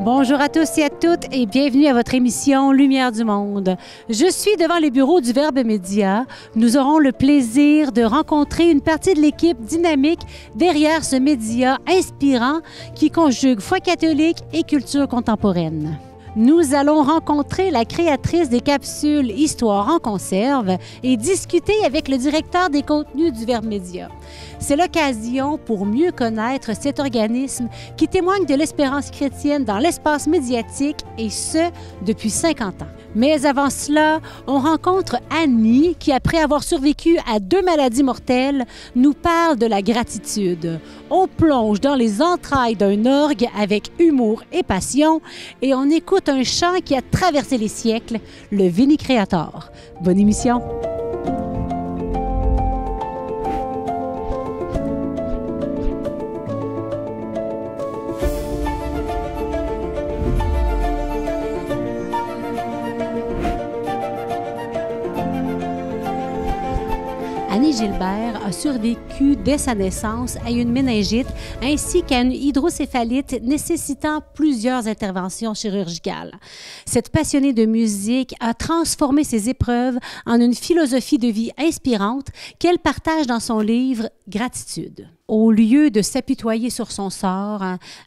Bonjour à tous et à toutes et bienvenue à votre émission Lumière du Monde. Je suis devant les bureaux du Verbe Média. Nous aurons le plaisir de rencontrer une partie de l'équipe dynamique derrière ce média inspirant qui conjugue foi catholique et culture contemporaine. Nous allons rencontrer la créatrice des capsules Histoire en conserve et discuter avec le directeur des contenus du Verbe Média. C'est l'occasion pour mieux connaître cet organisme qui témoigne de l'espérance chrétienne dans l'espace médiatique et ce, depuis 50 ans. Mais avant cela, on rencontre Annie qui, après avoir survécu à 2 maladies mortelles, nous parle de la gratitude. On plonge dans les entrailles d'un orgue avec humour et passion et on écoute un chant qui a traversé les siècles, le Veni Creator. Bonne émission! Annie Gilbert a survécu dès sa naissance à une méningite ainsi qu'à une hydrocéphalite nécessitant plusieurs interventions chirurgicales. Cette passionnée de musique a transformé ses épreuves en une philosophie de vie inspirante qu'elle partage dans son livre « Gratitude ». Au lieu de s'apitoyer sur son sort,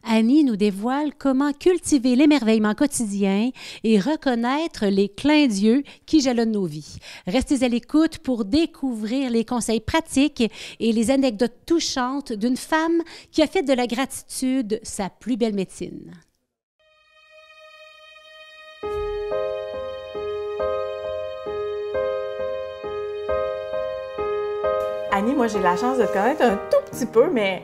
Annie nous dévoile comment cultiver l'émerveillement quotidien et reconnaître les clins d'yeux qui jalonnent nos vies. Restez à l'écoute pour découvrir les conseils pratiques et les anecdotes touchantes d'une femme qui a fait de la gratitude sa plus belle médecine. Annie, moi, j'ai la chance de te connaître un tout petit peu, mais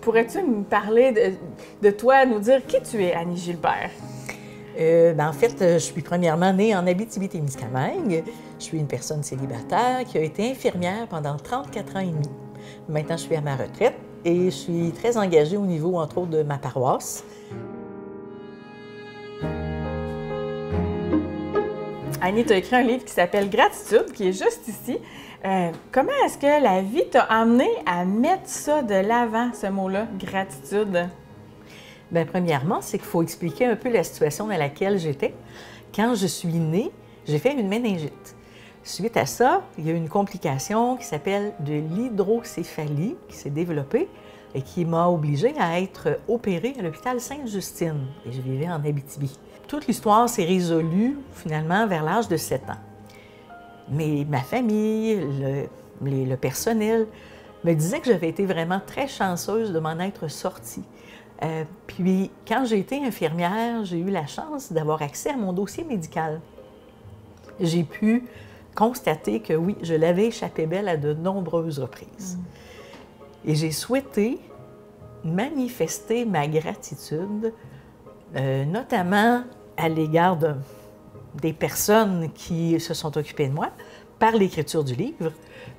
pourrais-tu me parler de toi, nous dire qui tu es, Annie Gilbert? En fait, je suis premièrement née en Abitibi-Témiscamingue. Je suis une personne célibataire qui a été infirmière pendant 34 ans et demi. Maintenant, je suis à ma retraite et je suis très engagée au niveau, entre autres, de ma paroisse. Annie, tu as écrit un livre qui s'appelle « Gratitude », qui est juste ici. Comment est-ce que la vie t'a amené à mettre ça de l'avant, ce mot-là, gratitude? Bien, premièrement, c'est qu'il faut expliquer un peu la situation dans laquelle j'étais. Quand je suis née, j'ai fait une méningite. Suite à ça, il y a eu une complication qui s'appelle de l'hydrocéphalie qui s'est développée et qui m'a obligée à être opérée à l'hôpital Sainte-Justine. Et je vivais en Abitibi. Toute l'histoire s'est résolue finalement vers l'âge de 7 ans. Mais ma famille, le personnel me disaient que j'avais été vraiment très chanceuse de m'en être sortie. Puis, quand j'ai été infirmière, j'ai eu la chance d'avoir accès à mon dossier médical. J'ai pu constater que oui, je l'avais échappé belle à de nombreuses reprises. Et j'ai souhaité manifester ma gratitude, notamment à l'égard des personnes qui se sont occupées de moi par l'écriture du livre,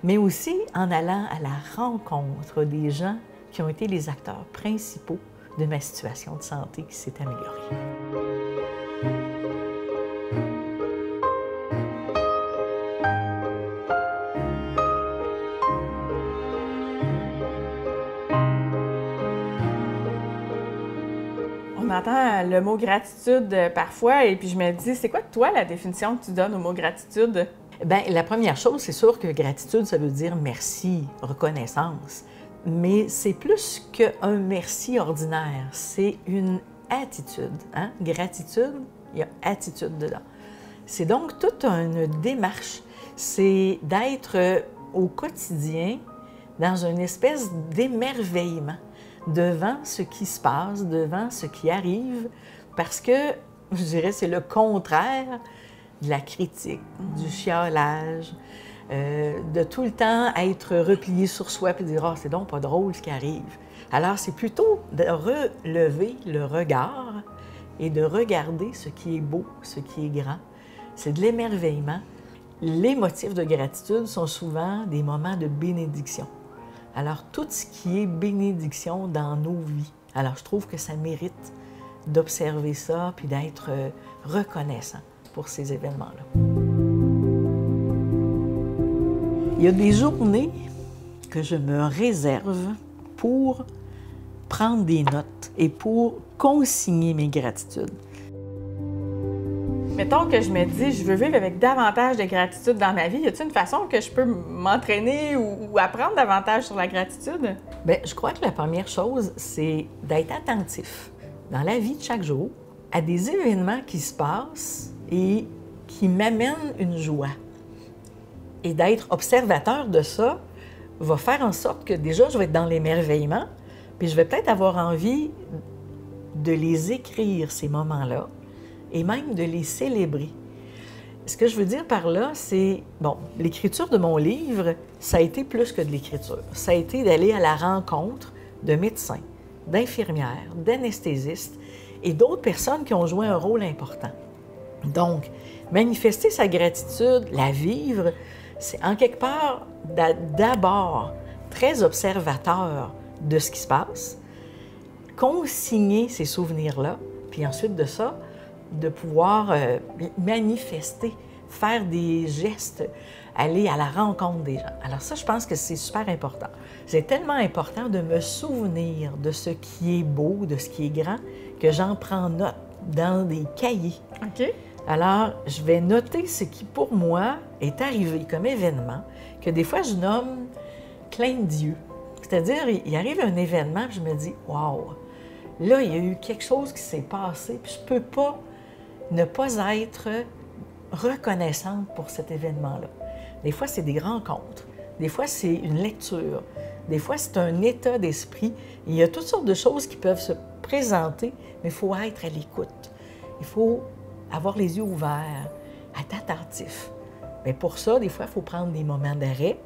mais aussi en allant à la rencontre des gens qui ont été les acteurs principaux de ma situation de santé qui s'est améliorée. On entend le mot gratitude parfois et puis je me dis, c'est quoi toi la définition que tu donnes au mot gratitude? Bien, la première chose, c'est sûr que gratitude, ça veut dire merci, reconnaissance. Mais c'est plus qu'un merci ordinaire, c'est une attitude. Hein? Gratitude, il y a attitude dedans. C'est donc toute une démarche. C'est d'être au quotidien dans une espèce d'émerveillement devant ce qui se passe, devant ce qui arrive, parce que, je dirais, c'est le contraire de la critique, du chiolage, de tout le temps être replié sur soi et dire « Ah, c'est donc pas drôle ce qui arrive ». Alors, c'est plutôt de relever le regard et de regarder ce qui est beau, ce qui est grand. C'est de l'émerveillement. Les motifs de gratitude sont souvent des moments de bénédiction. Alors, tout ce qui est bénédiction dans nos vies. Alors, je trouve que ça mérite d'observer ça puis d'être reconnaissant pour ces événements-là. Il y a des journées que je me réserve pour prendre des notes et pour consigner mes gratitudes. Mettons que je me dis, je veux vivre avec davantage de gratitude dans ma vie. Y a-t-il une façon que je peux m'entraîner ou apprendre davantage sur la gratitude? Bien, je crois que la première chose, c'est d'être attentif dans la vie de chaque jour à des événements qui se passent et qui m'amènent une joie. Et d'être observateur de ça va faire en sorte que déjà, je vais être dans l'émerveillement, puis je vais peut-être avoir envie de les écrire, ces moments-là, et même de les célébrer. Ce que je veux dire par là, c'est, bon, l'écriture de mon livre, ça a été plus que de l'écriture. Ça a été d'aller à la rencontre de médecins, d'infirmières, d'anesthésistes et d'autres personnes qui ont joué un rôle important. Donc, manifester sa gratitude, la vivre, c'est en quelque part d'abord très observateur de ce qui se passe, consigner ces souvenirs-là, puis ensuite de ça, de pouvoir manifester, faire des gestes, aller à la rencontre des gens. Alors ça, je pense que c'est super important. C'est tellement important de me souvenir de ce qui est beau, de ce qui est grand, que j'en prends note dans des cahiers. OK. Alors, je vais noter ce qui, pour moi, est arrivé comme événement, que des fois, je nomme clin d'yeux. C'est-à-dire, il arrive un événement, puis je me dis, « Wow! Là, il y a eu quelque chose qui s'est passé, puis je peux pas ne pas être reconnaissante pour cet événement-là. » Des fois, c'est des rencontres. Des fois, c'est une lecture. Des fois, c'est un état d'esprit. Il y a toutes sortes de choses qui peuvent se présenter, mais il faut être à l'écoute. Il faut avoir les yeux ouverts, être attentif. Mais pour ça, des fois, il faut prendre des moments d'arrêt.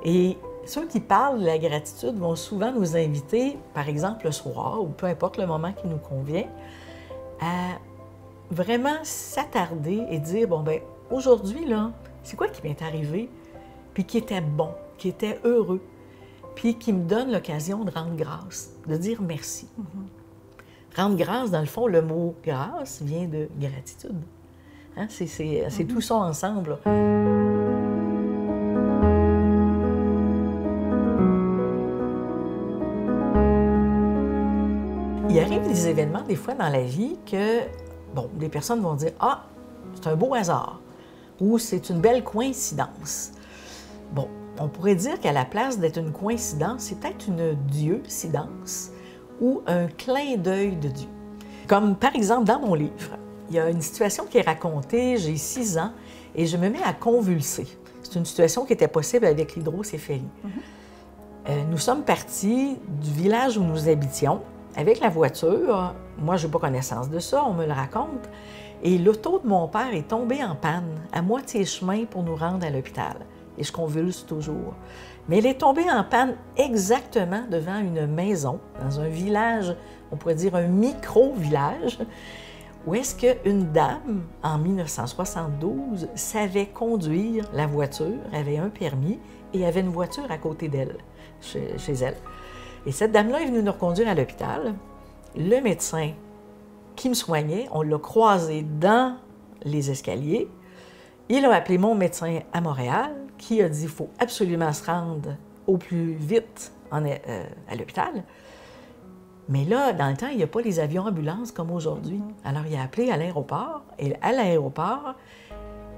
Et ceux qui parlent de la gratitude vont souvent nous inviter, par exemple le soir, ou peu importe le moment qui nous convient, à vraiment s'attarder et dire, bon, bien, aujourd'hui, là, c'est quoi qui m'est arrivé, puis qui était bon, qui était heureux, puis qui me donne l'occasion de rendre grâce, de dire merci. Rendre grâce, dans le fond, le mot « grâce » vient de gratitude. Hein? C'est tout ça ensemble. Il arrive des événements, des fois, dans la vie que, bon, les personnes vont dire « Ah, c'est un beau hasard » ou « C'est une belle coïncidence ». Bon, on pourrait dire qu'à la place d'être une coïncidence, c'est peut-être une Dieu-cidence ou un clin d'œil de Dieu. Comme par exemple dans mon livre, il y a une situation qui est racontée, j'ai 6 ans, et je me mets à convulser. C'est une situation qui était possible avec l'hydrocéphalie. Nous sommes partis du village où nous habitions avec la voiture. Moi, je n'ai pas connaissance de ça, on me le raconte. Et l'auto de mon père est tombée en panne à moitié chemin pour nous rendre à l'hôpital. Et je convulse toujours. Mais elle est tombée en panne exactement devant une maison, dans un village, on pourrait dire un micro-village, où est-ce qu'une dame, en 1972, savait conduire la voiture, avait un permis et avait une voiture à côté d'elle, chez elle. Et cette dame-là est venue nous reconduire à l'hôpital. Le médecin qui me soignait, on l'a croisé dans les escaliers. Il a appelé mon médecin à Montréal, qui a dit qu'il faut absolument se rendre au plus vite à l'hôpital. Mais là, dans le temps, il n'y a pas les avions ambulances comme aujourd'hui. Alors, il a appelé à l'aéroport, et à l'aéroport,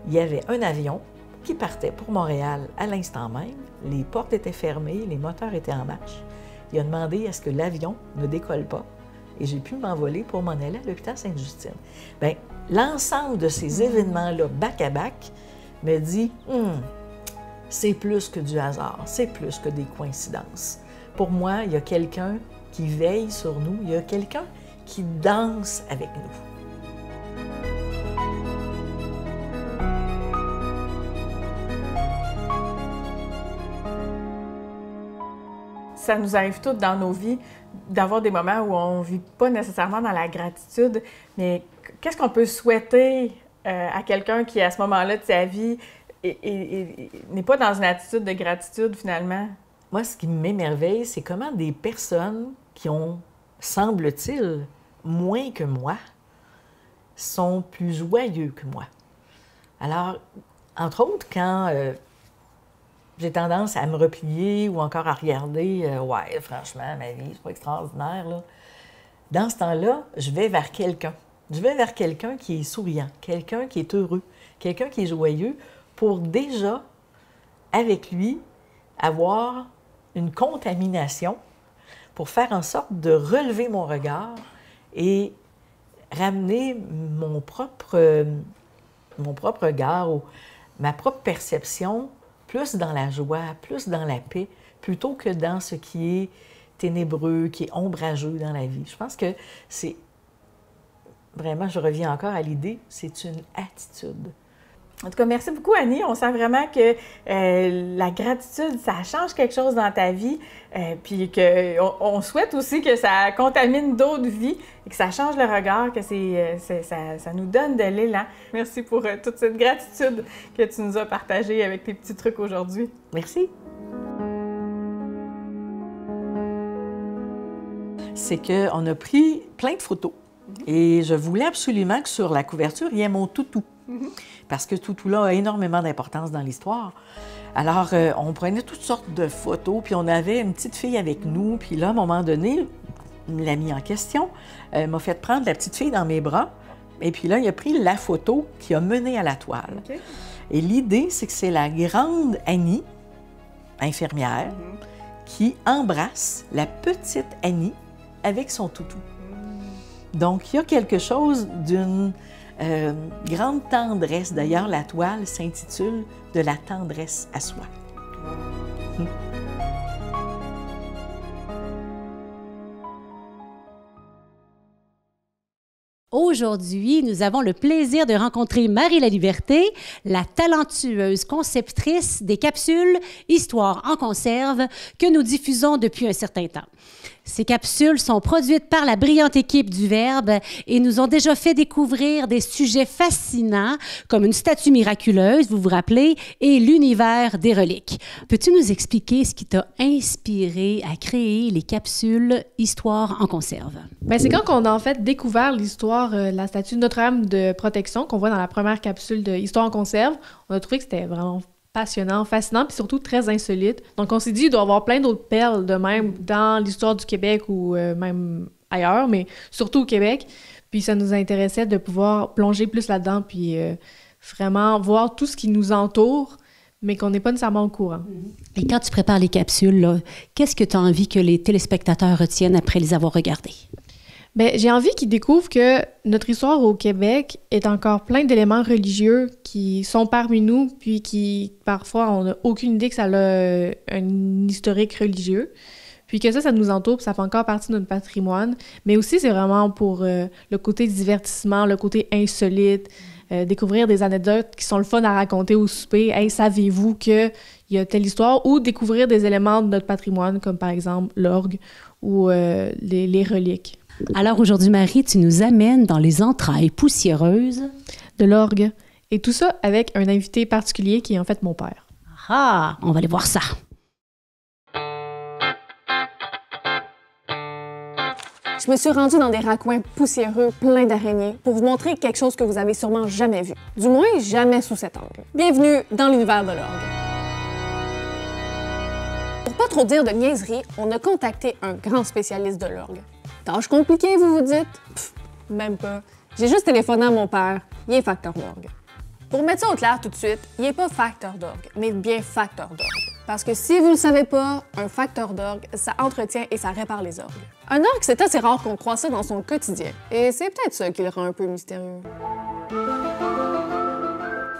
il y avait un avion qui partait pour Montréal à l'instant même. Les portes étaient fermées, les moteurs étaient en marche. Il a demandé à ce que l'avion ne décolle pas, et j'ai pu m'envoler pour m'en aller à l'hôpital Sainte-Justine. Bien, l'ensemble de ces événements-là, back-à-back, me dit c'est plus que du hasard, c'est plus que des coïncidences. Pour moi, il y a quelqu'un qui veille sur nous, il y a quelqu'un qui danse avec nous. Ça nous arrive toutes dans nos vies d'avoir des moments où on ne vit pas nécessairement dans la gratitude, mais qu'est-ce qu'on peut souhaiter à quelqu'un qui, à ce moment-là de sa vie, n'est pas dans une attitude de gratitude, finalement? Moi, ce qui m'émerveille, c'est comment des personnes qui ont, semble-t-il, moins que moi, sont plus joyeux que moi. Alors, entre autres, quand j'ai tendance à me replier ou encore à regarder, ouais, franchement, ma vie, c'est pas extraordinaire, là. Dans ce temps-là, je vais vers quelqu'un. Je vais vers quelqu'un qui est souriant, quelqu'un qui est heureux, quelqu'un qui est joyeux, pour déjà, avec lui, avoir une contamination, pour faire en sorte de relever mon regard et ramener mon propre regard, ou ma propre perception, plus dans la joie, plus dans la paix, plutôt que dans ce qui est ténébreux, qui est ombrageux dans la vie. Je pense que c'est vraiment, je reviens encore à l'idée, c'est une attitude. En tout cas, merci beaucoup, Annie. On sent vraiment que la gratitude, ça change quelque chose dans ta vie, puis qu'on souhaite aussi que ça contamine d'autres vies et que ça change le regard, que ça nous donne de l'élan. Merci pour toute cette gratitude que tu nous as partagée avec tes petits trucs aujourd'hui. Merci. C'est qu'on a pris plein de photos et je voulais absolument que sur la couverture, il y ait mon toutou. Parce que ce toutou-là a énormément d'importance dans l'histoire. Alors, on prenait toutes sortes de photos, puis on avait une petite fille avec nous, puis là, à un moment donné, l'ami en question m'a fait prendre la petite fille dans mes bras, et puis là, il a pris la photo qui a mené à la toile. Okay. Et l'idée, c'est que c'est la grande Annie, infirmière, qui embrasse la petite Annie avec son toutou. Donc, il y a quelque chose d'une grande tendresse. D'ailleurs, la toile s'intitule « De la tendresse à soi ». Aujourd'hui, nous avons le plaisir de rencontrer Marie Laliberté, la talentueuse conceptrice des capsules Histoire en conserve que nous diffusons depuis un certain temps. Ces capsules sont produites par la brillante équipe du Verbe et nous ont déjà fait découvrir des sujets fascinants comme une statue miraculeuse, vous vous rappelez, et l'univers des reliques. Peux-tu nous expliquer ce qui t'a inspiré à créer les capsules Histoire en conserve? Bien, c'est quand on a en fait découvert l'histoire, la statue de Notre-Dame de protection qu'on voit dans la première capsule de Histoire en conserve, on a trouvé que c'était vraiment passionnant, fascinant, puis surtout très insolite. Donc, on s'est dit, il doit y avoir plein d'autres perles de même dans l'histoire du Québec ou même ailleurs, mais surtout au Québec. Puis ça nous intéressait de pouvoir plonger plus là-dedans, puis vraiment voir tout ce qui nous entoure, mais qu'on n'est pas nécessairement au courant. Et quand tu prépares les capsules, là, qu'est-ce que tu as envie que les téléspectateurs retiennent après les avoir regardées? Bien, j'ai envie qu'ils découvrent que notre histoire au Québec est encore plein d'éléments religieux qui sont parmi nous, puis qui, parfois, on n'a aucune idée que ça a un historique religieux. Puis que ça nous entoure, puis ça fait encore partie de notre patrimoine. Mais aussi, c'est vraiment pour le côté divertissement, le côté insolite, découvrir des anecdotes qui sont le fun à raconter au souper. « Hey, saviez-vous qu'il y a telle histoire? » Ou découvrir des éléments de notre patrimoine, comme par exemple l'orgue ou les reliques. Alors aujourd'hui, Marie, tu nous amènes dans les entrailles poussiéreuses de l'orgue. Et tout ça avec un invité particulier qui est en fait mon père. Ah, on va aller voir ça. Je me suis rendue dans des raccoins poussiéreux pleins d'araignées pour vous montrer quelque chose que vous avez sûrement jamais vu. Du moins, jamais sous cet angle. Bienvenue dans l'univers de l'orgue. Pour pas trop dire de niaiserie, on a contacté un grand spécialiste de l'orgue. Tâche compliquée, vous vous dites? Pff, même pas. J'ai juste téléphoné à mon père. Il est facteur d'orgue. Pour mettre ça au clair tout de suite, il n'est pas facteur d'orgue, mais bien facteur d'orgue. Parce que si vous ne le savez pas, un facteur d'orgue, ça entretient et ça répare les orgues. Un orgue, c'est assez rare qu'on croit ça dans son quotidien. Et c'est peut-être ça qui le rend un peu mystérieux.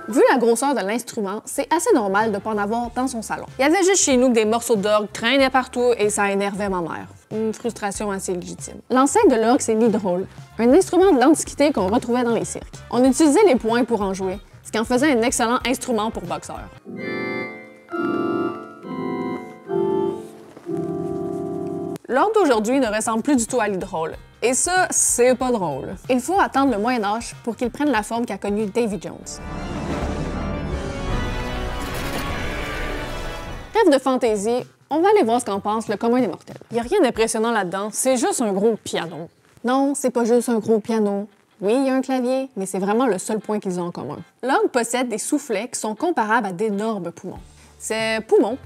Vu la grosseur de l'instrument, c'est assez normal de ne pas en avoir dans son salon. Il y avait juste chez nous que des morceaux d'orgue traînaient partout et ça énervait ma mère. Une frustration assez légitime. L'ancêtre de l'orgue, c'est l'hydrôle, un instrument de l'Antiquité qu'on retrouvait dans les cirques. On utilisait les poings pour en jouer, ce qui en faisait un excellent instrument pour boxeurs. L'orgue d'aujourd'hui ne ressemble plus du tout à l'hydrôle. Et ça, c'est pas drôle. Il faut attendre le Moyen-Âge pour qu'il prenne la forme qu'a connue Davy Jones. Rêve de fantaisie, on va aller voir ce qu'en pense le commun des mortels. Il n'y a rien d'impressionnant là-dedans, c'est juste un gros piano. Non, c'est pas juste un gros piano. Oui, il y a un clavier, mais c'est vraiment le seul point qu'ils ont en commun. L'orgue possède des soufflets qui sont comparables à d'énormes poumons. Ces poumons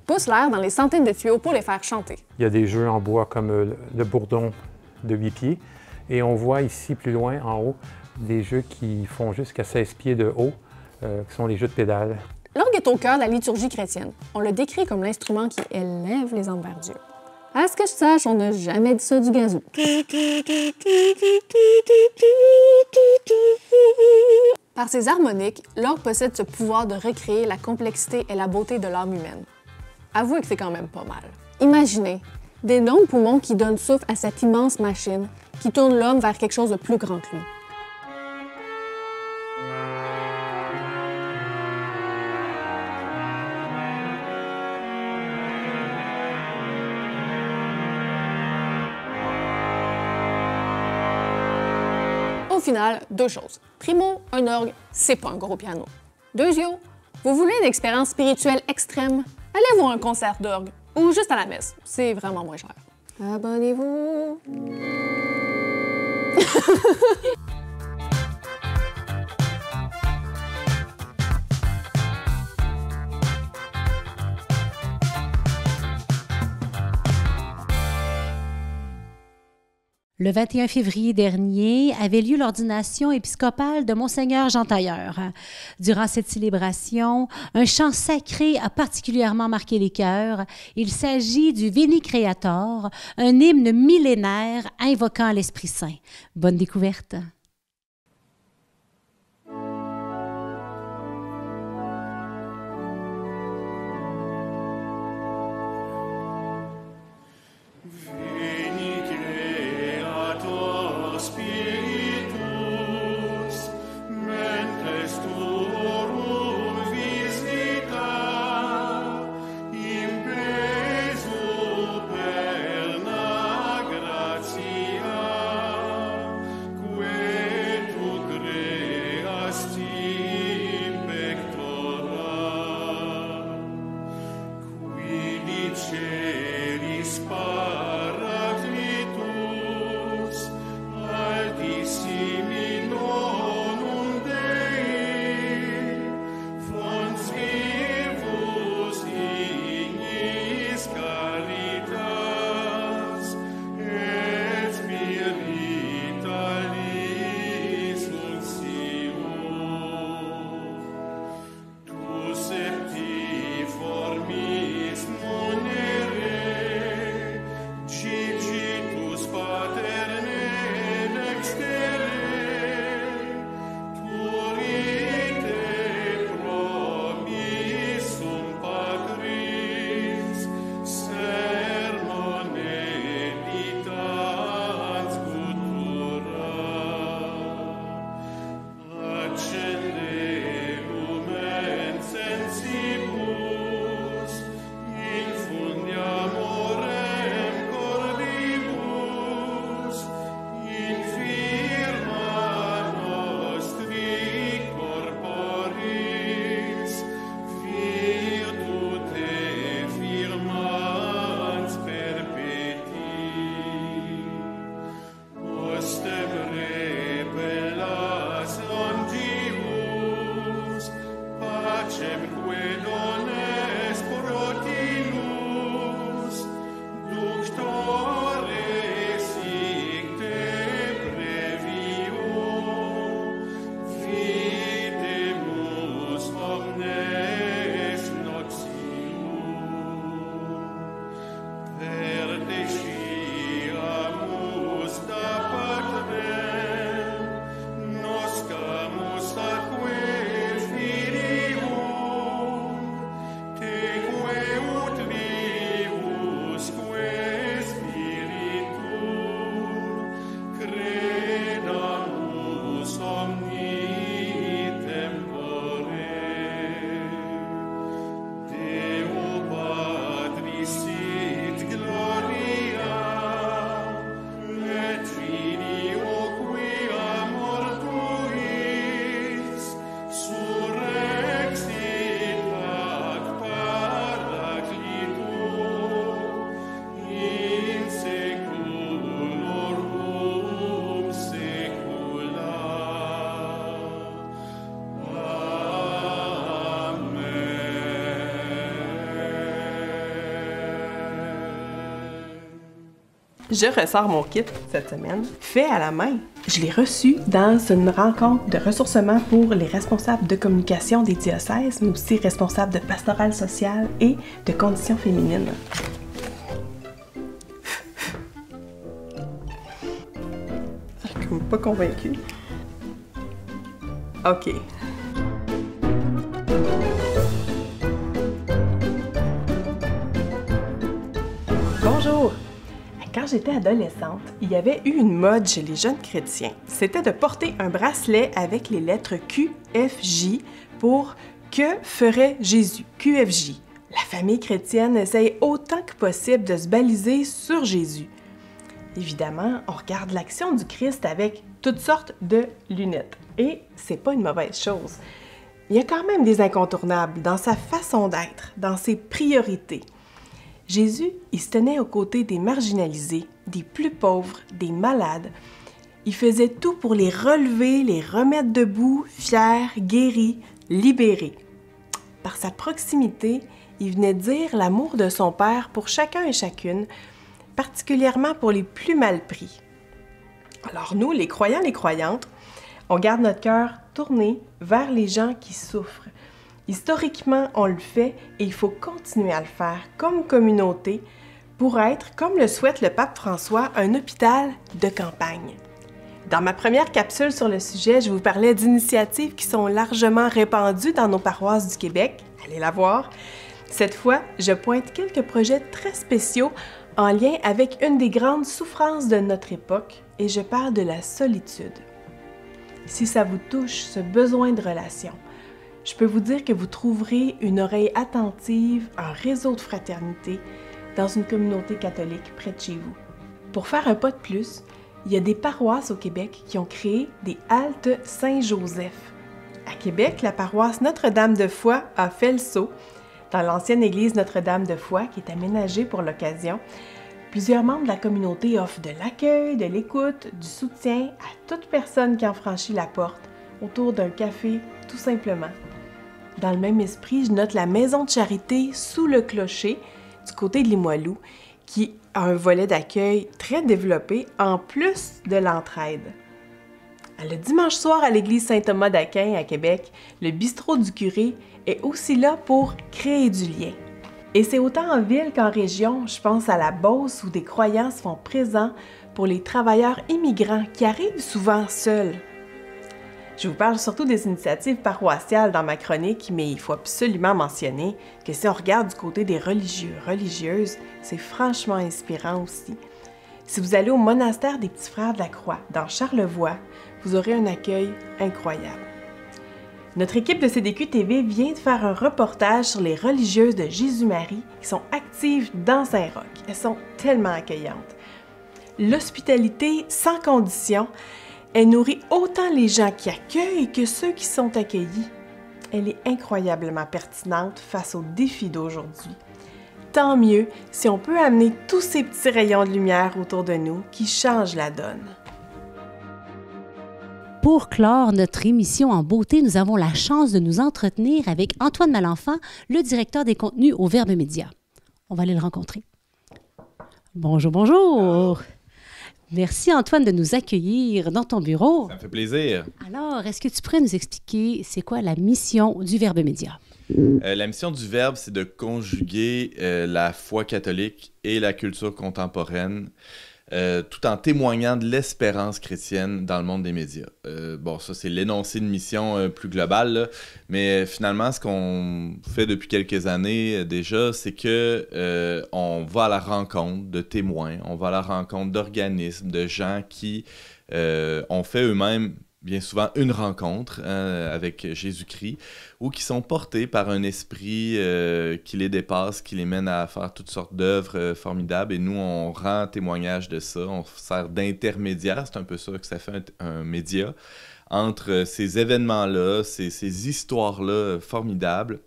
poussent l'air dans les centaines de tuyaux pour les faire chanter. Il y a des jeux en bois comme le bourdon de 8 pieds. Et on voit ici, plus loin, en haut, des jeux qui font jusqu'à 16 pieds de haut, qui sont les jeux de pédales. L'orgue est au cœur de la liturgie chrétienne. On le décrit comme l'instrument qui élève les âmes vers Dieu. À ce que je sache, on n'a jamais dit ça du gazou. Par ses harmoniques, l'orgue possède ce pouvoir de recréer la complexité et la beauté de l'âme humaine. Avouez que c'est quand même pas mal. Imaginez, des longs poumons qui donnent souffle à cette immense machine qui tourne l'homme vers quelque chose de plus grand que lui. Au final, deux choses. Primo, un orgue, c'est pas un gros piano. Deuxio, vous voulez une expérience spirituelle extrême? Allez voir un concert d'orgue ou juste à la messe. C'est vraiment moins cher. Abonnez-vous! Le 21 février dernier avait lieu l'ordination épiscopale de Monseigneur Jean Tailleur. Durant cette célébration, un chant sacré a particulièrement marqué les cœurs. Il s'agit du Veni Creator, un hymne millénaire invoquant l'Esprit Saint. Bonne découverte! Gratia, que Je ressors mon kit cette semaine, fait à la main. Je l'ai reçu dans une rencontre de ressourcement pour les responsables de communication des diocèses, mais aussi responsables de pastoral social et de conditions féminines. Je suis comme pas convaincue. OK. Bonjour! Quand j'étais adolescente, il y avait eu une mode chez les jeunes chrétiens. C'était de porter un bracelet avec les lettres QFJ pour « Que ferait Jésus ?» QFJ. La famille chrétienne essaye autant que possible de se baliser sur Jésus. Évidemment, on regarde l'action du Christ avec toutes sortes de lunettes. Et c'est pas une mauvaise chose. Il y a quand même des incontournables dans sa façon d'être, dans ses priorités. Jésus, il se tenait aux côtés des marginalisés, des plus pauvres, des malades. Il faisait tout pour les relever, les remettre debout, fiers, guéris, libérés. Par sa proximité, il venait dire l'amour de son Père pour chacun et chacune, particulièrement pour les plus mal pris. Alors nous, les croyants, les croyantes, on garde notre cœur tourné vers les gens qui souffrent. Historiquement, on le fait et il faut continuer à le faire comme communauté pour être, comme le souhaite le pape François, un hôpital de campagne. Dans ma première capsule sur le sujet, je vous parlais d'initiatives qui sont largement répandues dans nos paroisses du Québec. Allez la voir. Cette fois, je pointe quelques projets très spéciaux en lien avec une des grandes souffrances de notre époque et je parle de la solitude. Si ça vous touche, ce besoin de relation, je peux vous dire que vous trouverez une oreille attentive, un réseau de fraternité dans une communauté catholique près de chez vous. Pour faire un pas de plus, il y a des paroisses au Québec qui ont créé des haltes Saint-Joseph. À Québec, la paroisse Notre-Dame-de-Foix a fait le saut. Dans l'ancienne église Notre-Dame-de-Foix, qui est aménagée pour l'occasion, plusieurs membres de la communauté offrent de l'accueil, de l'écoute, du soutien à toute personne qui en franchit la porte, autour d'un café, tout simplement. Dans le même esprit, je note la maison de charité sous le clocher, du côté de Limoilou, qui a un volet d'accueil très développé, en plus de l'entraide. Le dimanche soir à l'église Saint-Thomas d'Aquin à Québec, le bistrot du curé est aussi là pour créer du lien. Et c'est autant en ville qu'en région, je pense à la Beauce où des croyants se font présents pour les travailleurs immigrants qui arrivent souvent seuls. Je vous parle surtout des initiatives paroissiales dans ma chronique, mais il faut absolument mentionner que si on regarde du côté des religieux, religieuses, c'est franchement inspirant aussi. Si vous allez au monastère des Petits Frères de la Croix, dans Charlevoix, vous aurez un accueil incroyable. Notre équipe de CDQ TV vient de faire un reportage sur les religieuses de Jésus-Marie qui sont actives dans Saint-Roch. Elles sont tellement accueillantes. L'hospitalité sans condition, elle nourrit autant les gens qui accueillent que ceux qui sont accueillis. Elle est incroyablement pertinente face aux défis d'aujourd'hui. Tant mieux si on peut amener tous ces petits rayons de lumière autour de nous qui changent la donne. Pour clore notre émission en beauté, nous avons la chance de nous entretenir avec Antoine Malenfant, le directeur des contenus au Verbe Média. On va aller le rencontrer. Bonjour, bonjour! Merci Antoine de nous accueillir dans ton bureau. Ça me fait plaisir. Alors, est-ce que tu pourrais nous expliquer c'est quoi la mission du Verbe Média? La mission du Verbe, c'est de conjuguer la foi catholique et la culture contemporaine, tout en témoignant de l'espérance chrétienne dans le monde des médias. Bon, ça, c'est l'énoncé de mission plus global, là, mais finalement, ce qu'on fait depuis quelques années déjà, c'est que on va à la rencontre de témoins, on va à la rencontre d'organismes, de gens qui ont fait eux-mêmes bien souvent une rencontre avec Jésus-Christ, ou qui sont portés par un esprit qui les dépasse, qui les mène à faire toutes sortes d'œuvres formidables. Et nous, on rend témoignage de ça, on sert d'intermédiaire, c'est un peu ça que ça fait un média, entre ces événements-là, ces histoires-là formidables,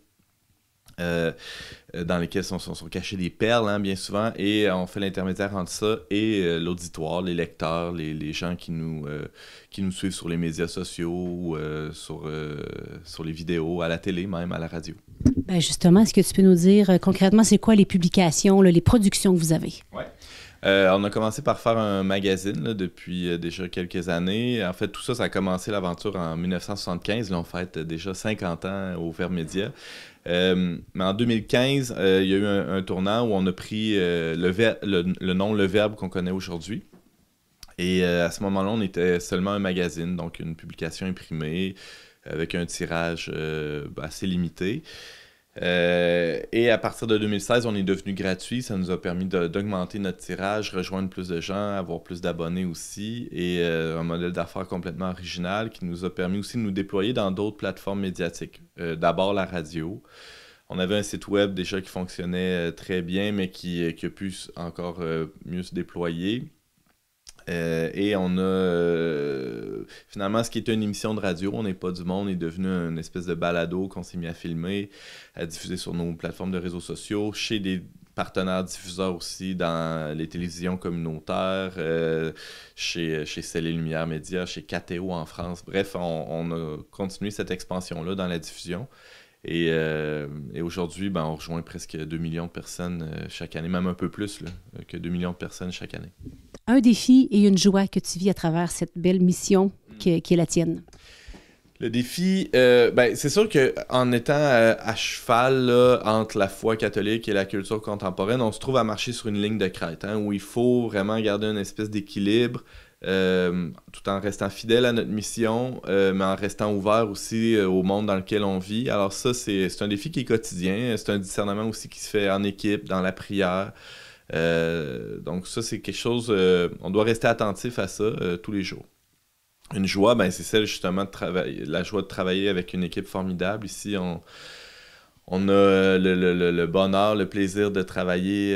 dans lesquelles sont cachées des perles, hein, bien souvent, et on fait l'intermédiaire entre ça et l'auditoire, les lecteurs, les gens qui nous suivent sur les médias sociaux ou sur les vidéos, à la télé même, à la radio. Bien justement, est-ce que tu peux nous dire concrètement c'est quoi les publications, là, les productions que vous avez? Oui. On a commencé par faire un magazine là, depuis déjà quelques années. En fait, tout ça, ça a commencé l'aventure en 1975. Là, on fête déjà 50 ans au Verbe Média. Mais en 2015, il y a eu un tournant où on a pris le nom Le Verbe qu'on connaît aujourd'hui. Et à ce moment-là, on était seulement un magazine, donc une publication imprimée avec un tirage assez limité. Et à partir de 2016, on est devenu gratuit. Ça nous a permis d'augmenter notre tirage, rejoindre plus de gens, avoir plus d'abonnés aussi. Et un modèle d'affaires complètement original qui nous a permis aussi de nous déployer dans d'autres plateformes médiatiques. D'abord la radio. On avait un site web déjà qui fonctionnait très bien, mais qui a pu encore mieux se déployer. Et on a finalement ce qui était une émission de radio, On n'est pas du monde, est devenu une espèce de balado qu'on s'est mis à filmer, à diffuser sur nos plateformes de réseaux sociaux, chez des partenaires diffuseurs aussi, dans les télévisions communautaires, chez Celle et Lumière Média, chez KTO en France. Bref, on a continué cette expansion-là dans la diffusion. Et aujourd'hui, on rejoint presque 2 millions de personnes chaque année, même un peu plus là, que 2 millions de personnes chaque année. Un défi et une joie que tu vis à travers cette belle mission qui est la tienne. Le défi, c'est sûr qu'en étant à cheval là, entre la foi catholique et la culture contemporaine, on se trouve à marcher sur une ligne de crête, où il faut vraiment garder une espèce d'équilibre, tout en restant fidèle à notre mission, mais en restant ouvert aussi au monde dans lequel on vit. Alors ça, c'est un défi qui est quotidien, c'est un discernement aussi qui se fait en équipe, dans la prière. Donc ça, c'est quelque chose, on doit rester attentif à ça tous les jours. Une joie, c'est celle justement de travailler, la joie de travailler avec une équipe formidable. Ici, on a le bonheur, le plaisir de travailler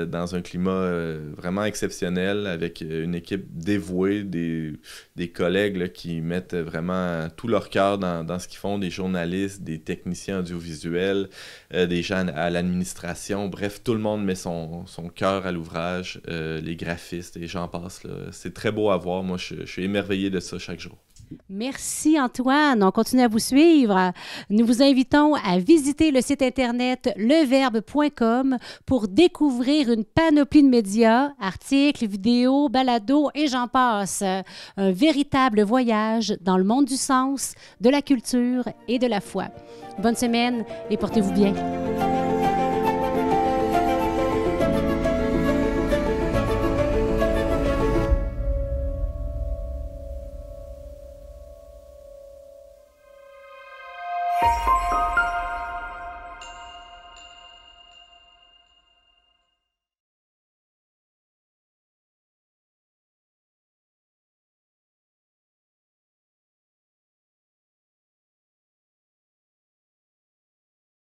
dans un climat vraiment exceptionnel avec une équipe dévouée, des collègues là, qui mettent vraiment tout leur cœur dans ce qu'ils font, des journalistes, des techniciens audiovisuels, des gens à l'administration. Bref, tout le monde met son cœur à l'ouvrage, les graphistes et j'en passe. Là. C'est très beau à voir. Moi, je suis émerveillé de ça chaque jour. Merci Antoine. On continue à vous suivre. Nous vous invitons à visiter le site internet leverbe.com pour découvrir une panoplie de médias, articles, vidéos, balados et j'en passe. Un véritable voyage dans le monde du sens, de la culture et de la foi. Bonne semaine et portez-vous bien.